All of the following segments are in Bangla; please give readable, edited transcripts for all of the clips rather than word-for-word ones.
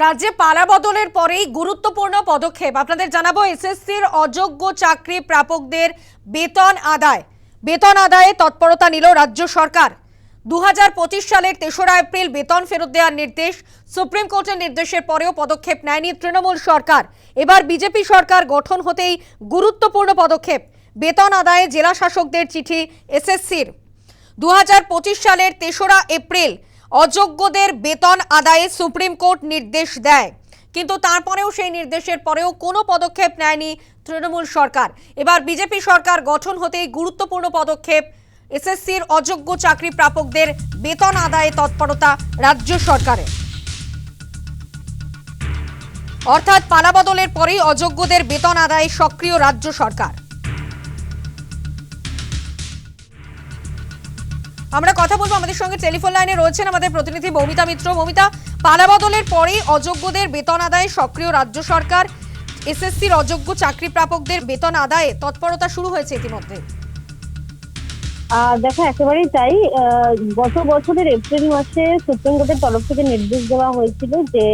রাজ্যে পালা বদলের পরেই গুরুত্বপূর্ণ পদক্ষেপ আপনাদের জানাবো। এসএসসির অযোগ্য চাকরি প্রাপকদের বেতন আদায়ে তৎপরতা নিল রাজ্য সরকার। 2025 সালের 3রা এপ্রিল বেতন ফেরত দেওয়ার নির্দেশ। সুপ্রিম কোর্টের নির্দেশের পরেও পদক্ষেপ নেয়নি তৃণমূল সরকার। এবার বিজেপি সরকার গঠন হতেই গুরুত্বপূর্ণ পদক্ষেপ। বেতন আদায়ে জেলা শাসকদের চিঠি এসএসসির। 2025 সালের 3রা এপ্রিল অযোগ্যদের বেতন আদায়ে সুপ্রিম কোর্ট নির্দেশ দেয়, কিন্তু তারপরেও সেই নির্দেশের পরেও কোনো পদক্ষেপ নেয়নি তৃণমূল সরকার। এবার বিজেপি সরকার গঠন হতেই গুরুত্বপূর্ণ পদক্ষেপ। এসএসসির অযোগ্য চাকরি প্রাপকদের বেতন আদায়ে তৎপরতা রাজ্য সরকারের। অর্থাৎ পালাবদলের পরেই অযোগ্যদের বেতন আদায়ে সক্রিয় রাজ্য সরকার। আমরা কথা বলবো, আমাদের সঙ্গে টেলিফোন লাইনে রয়েছেন আমাদের প্রতিনিধি মৌমিতা মিত্র। মৌমিতা, পালাবদলের পরেই অযোগ্যদের বেতন আদায়ে সক্রিয় রাজ্য সরকার। এসএসসির অযোগ্য চাকরি প্রাপকদের বেতন আদায়ে তৎপরতা শুরু হয়েছে ইতিমধ্যে। দেখো, একেবারেই তাই। গত বছরের এপ্রিল মাসে সুপ্রিম কোর্টের তরফ থেকে নির্দেশ দেওয়া হয়েছিল যে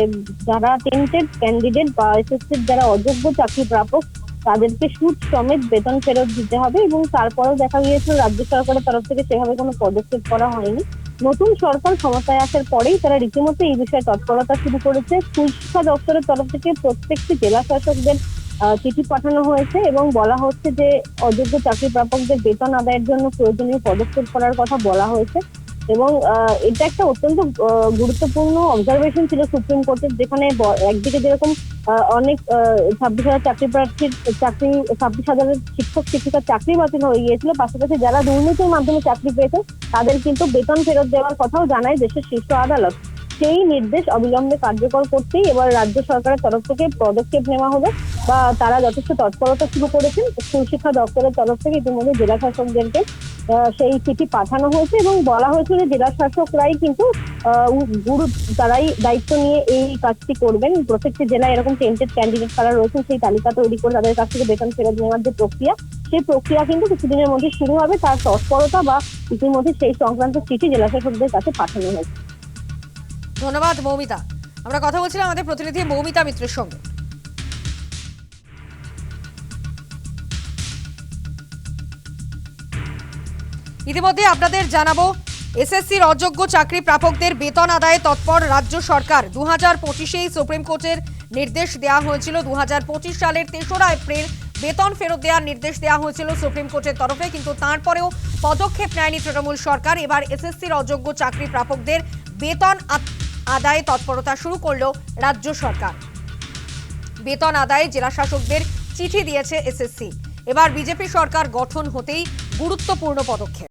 যারা টেন্টেড ক্যান্ডিডেট বা এসএসসির যারা অযোগ্য চাকরি প্রাপক তাদেরকে সুদ সমেত বেতন ফেরত দিতে হবে, এবং তারপরেও দেখা গিয়েছিল রাজ্য সরকারের তরফ থেকে সেভাবে কোনো পদক্ষেপ করা হয়নি। নতুন সরকার ক্ষমতায় আসার পরেই তারা রীতিমতো এই বিষয়ে তৎপরতা শুরু করেছে। স্কুল শিক্ষা দপ্তরের তরফ থেকে প্রত্যেকটি জেলা শাসকদের চিঠি পাঠানো হয়েছে এবং বলা হচ্ছে যে অযোগ্য চাকরি প্রাপকদের বেতন আদায়ের জন্য প্রয়োজনীয় পদক্ষেপ করার কথা বলা হয়েছে। এবং এটা একটা অত্যন্ত গুরুত্বপূর্ণ অবজারভেশন ছিল সুপ্রিম কোর্টের, যেখানে একদিকে যেরকম অনেক 26,000 চাকরি প্রার্থীর 26,000 শিক্ষক শিক্ষিকার চাকরি বাতিল হয়ে গিয়েছিল, পাশাপাশি যারা দুর্নীতির মাধ্যমে চাকরি পেয়েছে তাদের কিন্তু বেতন ফেরত দেওয়ার কথাও জানায় দেশের শীর্ষ আদালত। সেই নির্দেশ অবিলম্বে কার্যকর করতেই এবার রাজ্য সরকারের তরফ থেকে পদক্ষেপ নেওয়া হবে, বা তারা যথেষ্ট তৎপরতা শুরু করেছেন। স্কুল শিক্ষা দপ্তরের তরফ থেকে ইতিমধ্যে জেলা শাসকদেরকে সেই চিঠি পাঠানো হয়েছে এবং বলা হয়েছে যে জেলা শাসকরাই কিন্তু তারাই দায়িত্ব নিয়ে এই কাজটি করবেন। প্রত্যেকটি জেলায় এরকম টেন্টেড ক্যান্ডিডেট কারা রয়েছেন সেই তালিকা তৈরি করে তাদের কাছ থেকে বেতন ফেরত নেওয়ার যে প্রক্রিয়া, সেই প্রক্রিয়া কিন্তু কিছুদিনের মধ্যে শুরু হবে। তার তৎপরতা বা ইতিমধ্যে সেই সংক্রান্ত চিঠি জেলা শাসকদের কাছে পাঠানো হয়েছে। ধন্যবাদ মৌমিতা। আমরা কথা বলছিলাম আমাদের প্রতিনিধি মৌমিতা মিত্রের সঙ্গে। ইতিমধ্যে আপনাদের জানাবো, এসএসসির অযোগ্য চাকরি প্রাপকদের বেতন আদায়ে তৎপর রাজ্য সরকার। 2025-এই সুপ্রিম কোর্টের নির্দেশ দেওয়া হয়েছিল। 2025 সালের 3রা এপ্রিল বেতন ফেরত দেওয়ার নির্দেশ দেওয়া হয়েছিল সুপ্রিম কোর্টের তরফে, কিন্তু তারপরেও পদক্ষেপ নেয়নি তৃণমূল সরকার। এবার এসএসসির অযোগ্য চাকরি প্রাপকদের বেতন আদায়ে তৎপরতা শুরু করল রাজ্য সরকার। বেতন আদায়ে জেলা শাসকদের চিঠি দিয়েছে এসএসসি। এবার বিজেপি সরকার গঠন হতেই গুরুত্বপূর্ণ পদক্ষেপ।